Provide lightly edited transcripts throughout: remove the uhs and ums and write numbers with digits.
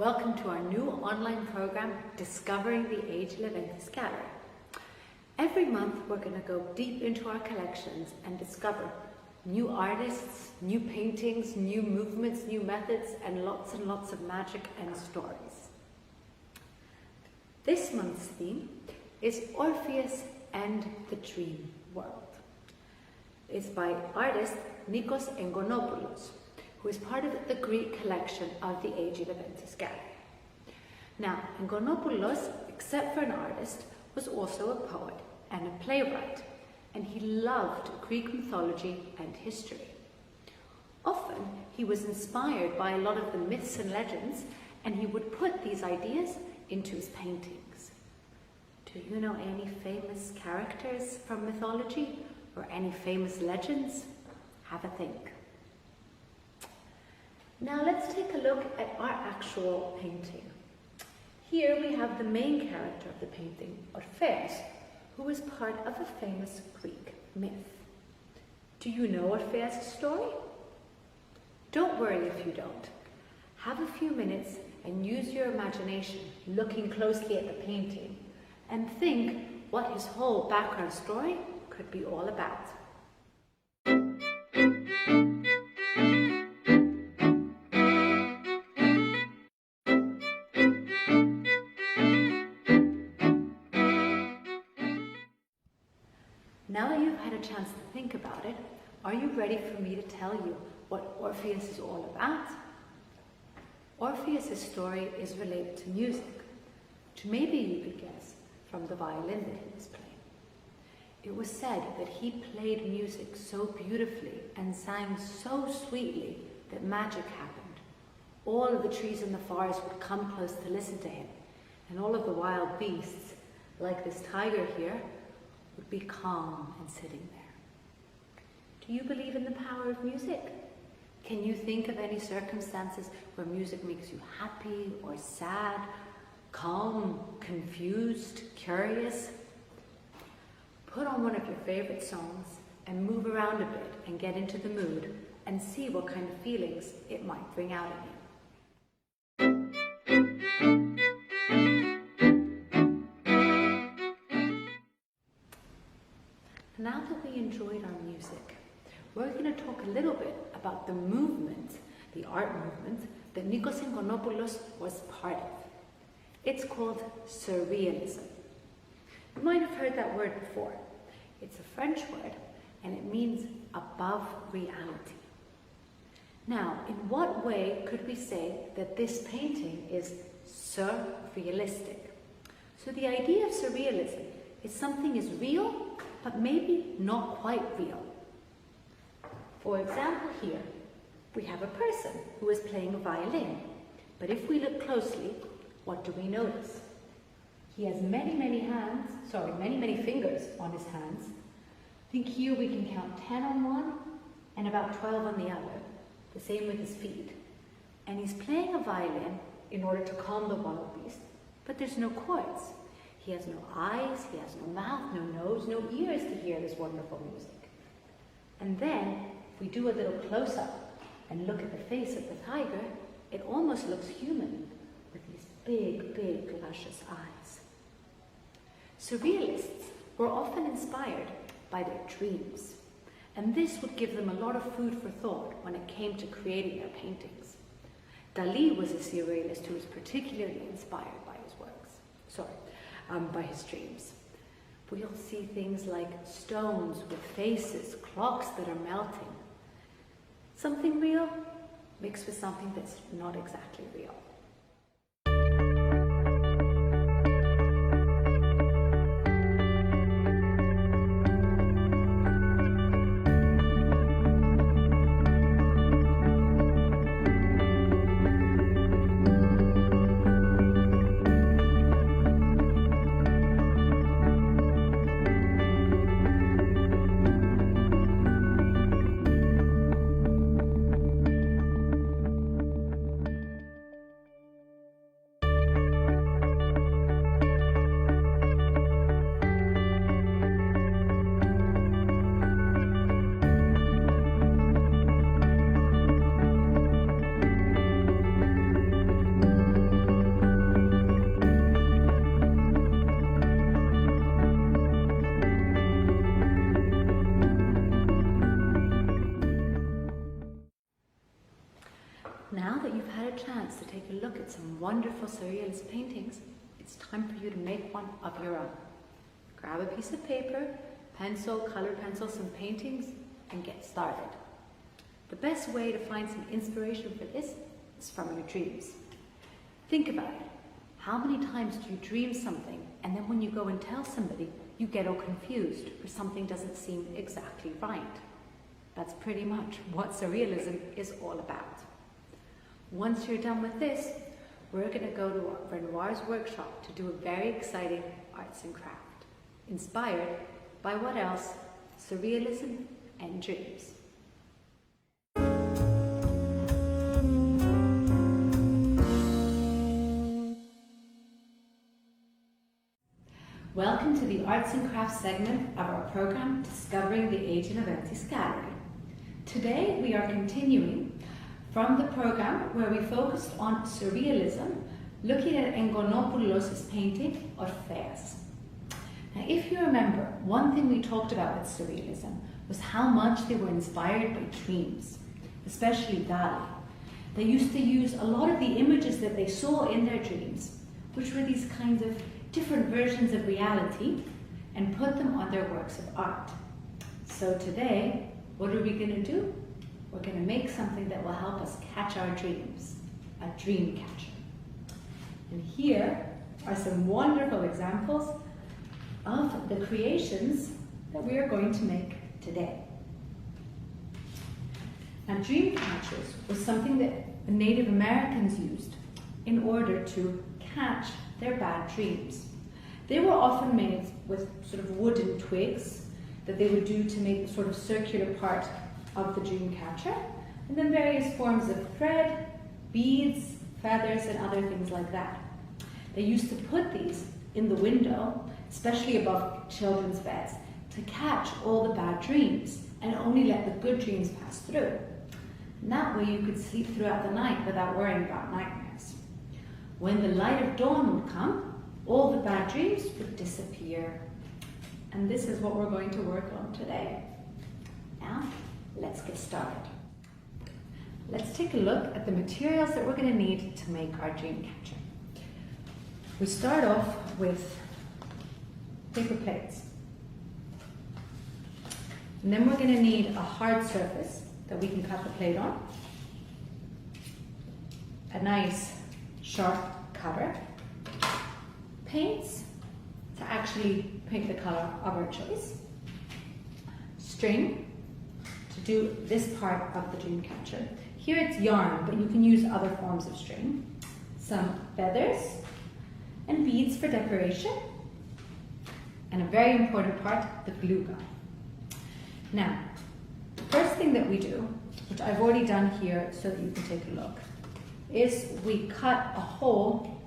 Welcome to our new online program, Discovering the A Leventis Gallery. Every month we're going to go deep into our collections and discover new artists, new paintings, new movements, new methods, and lots of magic and stories. This month's theme is Orpheus and the Dream World. It's by artist Nikos Engonopoulos, who is part of the Greek collection of the A Leventis Gallery. Now, Engonopoulos, except for an artist, was also a poet and a playwright, and he loved Greek mythology and history. Often, he was inspired by a lot of the myths and legends, and he would put these ideas into his paintings. Do you know any famous characters from mythology or any famous legends? Have a think. Now let's take a look at our actual painting. Here we have the main character of the painting, Orpheus, who is part of a famous Greek myth. Do you know Orpheus' story? Don't worry if you don't. Have a few minutes and use your imagination looking closely at the painting and think what his whole background story could be all about. Now that you've had a chance to think about it, are you ready for me to tell you what Orpheus is all about? Orpheus' story is related to music, which maybe you could guess from the violin that he was playing. It was said that he played music so beautifully and sang so sweetly that magic happened. All of the trees in the forest would come close to listen to him, and all of the wild beasts, like this tiger here, would be calm and sitting there. Do you believe in the power of music? Can you think of any circumstances where music makes you happy or sad, calm, confused, curious? Put on one of your favorite songs and move around a bit and get into the mood and see what kind of feelings it might bring out in you. Now that we enjoyed our music, we're going to talk a little bit about the movement, the art movement, that Nikos Engonopoulos was part of. It's called Surrealism. You might have heard that word before. It's a French word, and it means above reality. Now, in what way could we say that this painting is surrealistic? So the idea of surrealism is something is real, but maybe not quite real. For example, here we have a person who is playing a violin, but if we look closely, what do we notice? He has many fingers on his hands. I think here we can count 10 on one and about 12 on the other, the same with his feet. And he's playing a violin in order to calm the wild beast, but there's no chords. He has no eyes, he has no mouth, no nose, no ears to hear this wonderful music. And then, if we do a little close-up and look at the face of the tiger, it almost looks human, with these big, luscious eyes. Surrealists were often inspired by their dreams, and this would give them a lot of food for thought when it came to creating their paintings. Dalí was a surrealist who was particularly inspired by his works. By his dreams. We'll see things like stones with faces, clocks that are melting. Something real mixed with something that's not exactly real. chance to take a look at some wonderful surrealist paintings, it's time for you to make one of your own. Grab a piece of paper, pencil, colored pencil, some paintings, and get started. The best way to find some inspiration for this is from your dreams. Think about it. How many times do you dream something and then when you go and tell somebody, you get all confused or something doesn't seem exactly right? That's pretty much what surrealism is all about. Once you're done with this, we're going to go to Renoir's workshop to do a very exciting arts and craft, inspired by what else? Surrealism and dreams. Welcome to the Arts and Crafts segment of our program, Discovering the A in Leventis Gallery. Today we are continuing from the program where we focused on surrealism, looking at Engonopoulos' painting, Orpheus. Now if you remember, one thing we talked about with surrealism was how much they were inspired by dreams, especially Dali. They used to use a lot of the images that they saw in their dreams, which were these kinds of different versions of reality, and put them on their works of art. So today, what are we going to do? We're going to make something that will help us catch our dreams, a dream catcher. And here are some wonderful examples of the creations that we are going to make today. Now, dream catchers was something that the Native Americans used in order to catch their bad dreams. They were often made with sort of wooden twigs that they would do to make the sort of circular part of the dream catcher, and then various forms of thread, beads, feathers, and other things like that. They used to put these in the window, especially above children's beds, to catch all the bad dreams and only let the good dreams pass through. And that way you could sleep throughout the night without worrying about nightmares. When the light of dawn would come, all the bad dreams would disappear. And this is what we're going to work on today. Now, let's get started. Let's take a look at the materials that we're going to need to make our dream catcher. We start off with paper plates. And then we're going to need a hard surface that we can cut the plate on. A nice sharp cutter. Paints to actually paint the color of our choice. String to do this part of the dream catcher. Here it's yarn, but you can use other forms of string. Some feathers and beads for decoration. And a very important part, the glue gun. Now, the first thing that we do, which I've already done here so that you can take a look, is we cut a hole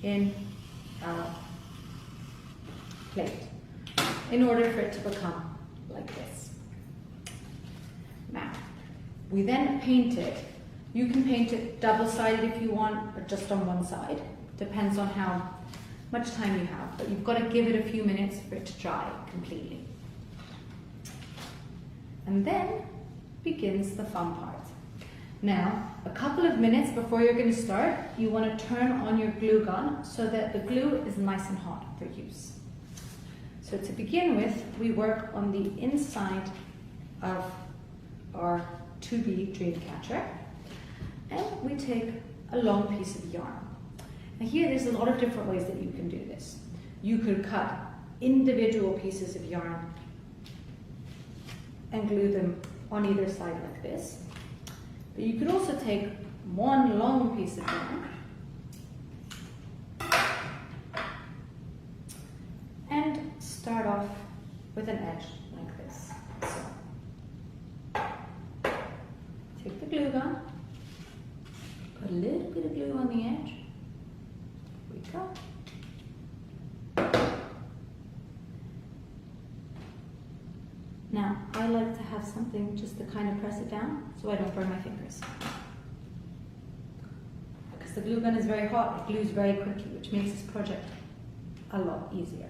in our plate in order for it to become like this. Now, we then paint it. You can paint it double-sided if you want, or just on one side. Depends on how much time you have, but you've got to give it a few minutes for it to dry completely. And then begins the fun part. Now, a couple of minutes before you're going to start, you want to turn on your glue gun so that the glue is nice and hot for use. So to begin with, we work on the inside of our 2B dream catcher, and we take a long piece of yarn. Now here there's a lot of different ways that you can do this. You could cut individual pieces of yarn and glue them on either side like this. But you could also take one long piece of yarn and start off with an edge like this. So, take the glue gun, put a little bit of glue on the edge. Here we go. Now, I like to have something just to kind of press it down so I don't burn my fingers. Because the glue gun is very hot, it glues very quickly, which makes this project a lot easier.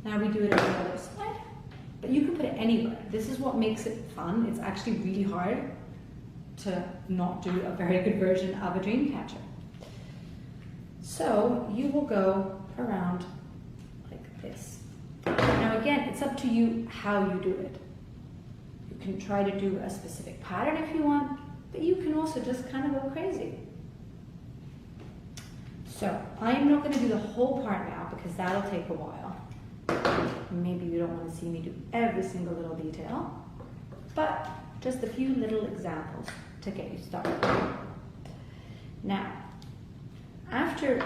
Now we do it on the other side, but you can put it anywhere. This is what makes it fun. It's actually really hard to not do a very good version of a dream catcher. So you will go around like this. Now again, it's up to you how you do it. You can try to do a specific pattern if you want, but you can also just kind of go crazy. So I'm not going to do the whole part now because that'll take a while. Maybe you don't want to see me do every single little detail, but just a few little examples to get you started. Now, after,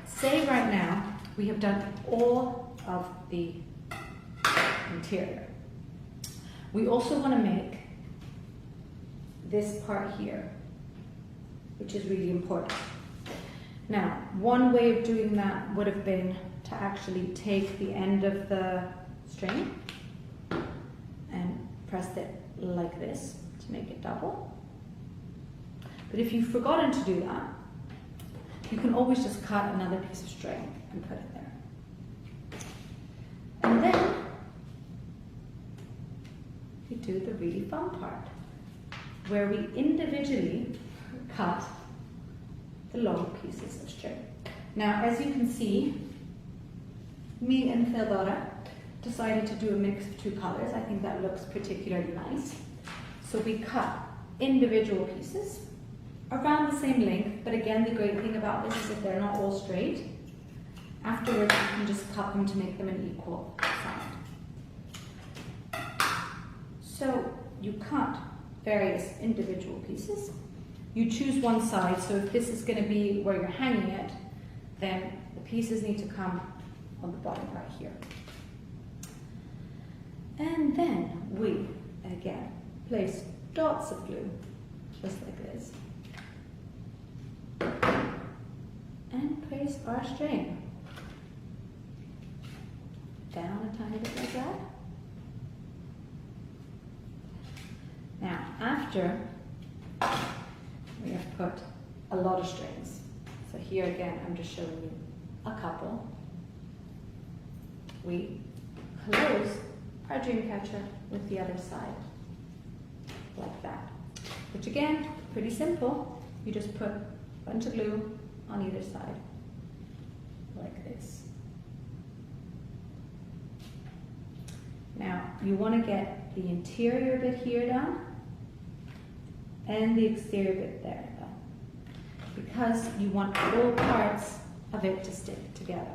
say right now, we have done all of the interior. We also want to make this part here, which is really important. Now, one way of doing that would have been to actually take the end of the string and press it like this to make it double. But if you've forgotten to do that, you can always just cut another piece of string and put it there. And then we do the really fun part, where we individually cut the long pieces of string. Now, as you can see, me and Theodora decided to do a mix of two colors. I think that looks particularly nice. So we cut individual pieces around the same length, but again, the great thing about this is that they're not all straight. Afterwards, you can just cut them to make them an equal side. So you cut various individual pieces. You choose one side, so if this is going to be where you're hanging it, then the pieces need to come on the bottom right here. And then we, again, place dots of glue, just like this, and place our string down a tiny bit like that. Now, after we have put a lot of strings, so here again I'm just showing you a couple, we close our dream catcher with the other side, like that. Which again, pretty simple. You just put a bunch of glue on either side, like this. Now, you want to get the interior bit here done, and the exterior bit there done, because you want all parts of it to stick together.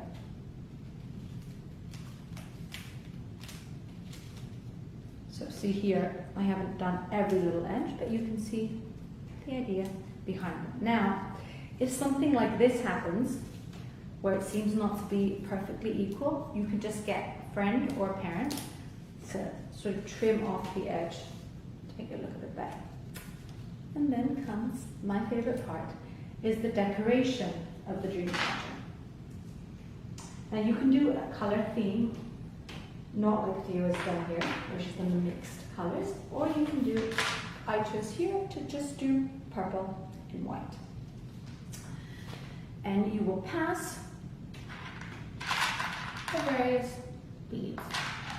So see here, I haven't done every little edge, but you can see the idea behind it. Now, if something like this happens, where it seems not to be perfectly equal, you can just get a friend or a parent to sort of trim off the edge to make it look a bit better. And then comes my favorite part, is the decoration of the dream catcher. Now you can do a color theme, not like Theo has done here, where she's done the mixed colors, or you can do, I chose here to just do purple and white. And you will pass the various beads.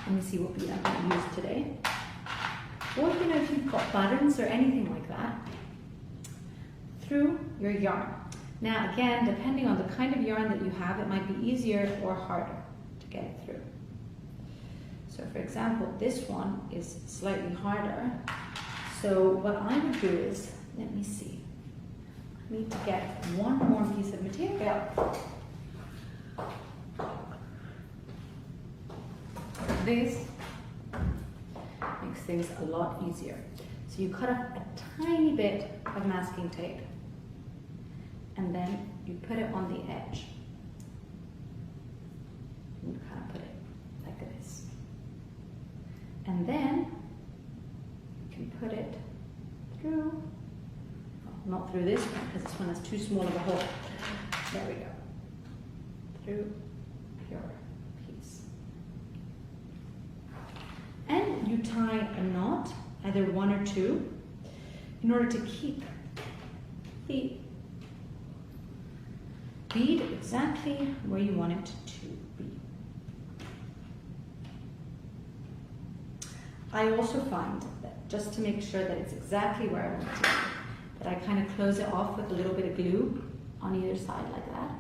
Let me see what bead I'm going to use today. Or you know, if you've got buttons or anything like that, through your yarn. Now again, depending on the kind of yarn that you have, it might be easier or harder to get it through. So for example, this one is slightly harder. So what I would do is, let me see, I need to get one more piece of material. This makes things a lot easier. So you cut off a tiny bit of masking tape, and then you put it on the edge. And you kind of put it like this. And then you can put it through, well, not through this one, because this one has too small of a hole. There we go. Through your piece. And you tie a knot, either one or two, in order to keep the bead exactly where you want it to be. I also find that just to make sure that it's exactly where I want it to be, but I kind of close it off with a little bit of glue on either side like that.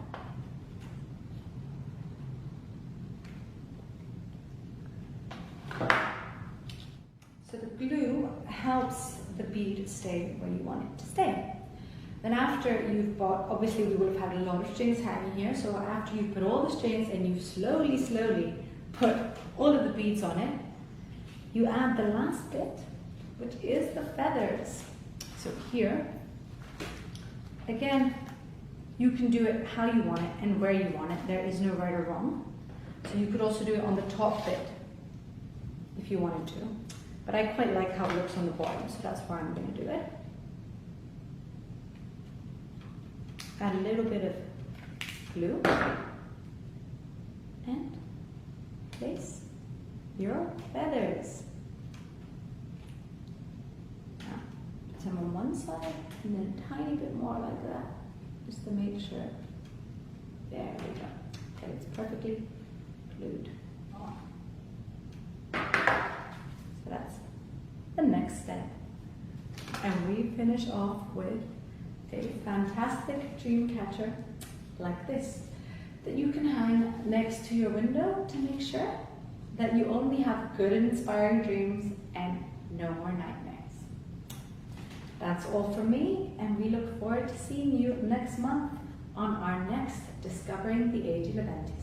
So the glue helps the bead stay where you want it to stay. Then after you've bought, obviously we would have had a lot of strings hanging here, so after you've put all the strings and you've slowly put all of the beads on it, you add the last bit, which is the feathers. So here, again, you can do it how you want it and where you want it. There is no right or wrong. So you could also do it on the top bit if you wanted to. But I quite like how it looks on the bottom, so that's where I'm going to do it. Add a little bit of glue and place your feathers. Now, put them on one side and then a tiny bit more like that, just to make sure. There we go. Okay, it's perfectly glued on. So that's the next step. And we finish off with a fantastic dream catcher like this that you can hang next to your window to make sure that you only have good and inspiring dreams and no more nightmares. That's all from me, and we look forward to seeing you next month on our next Discovering the A Leventis.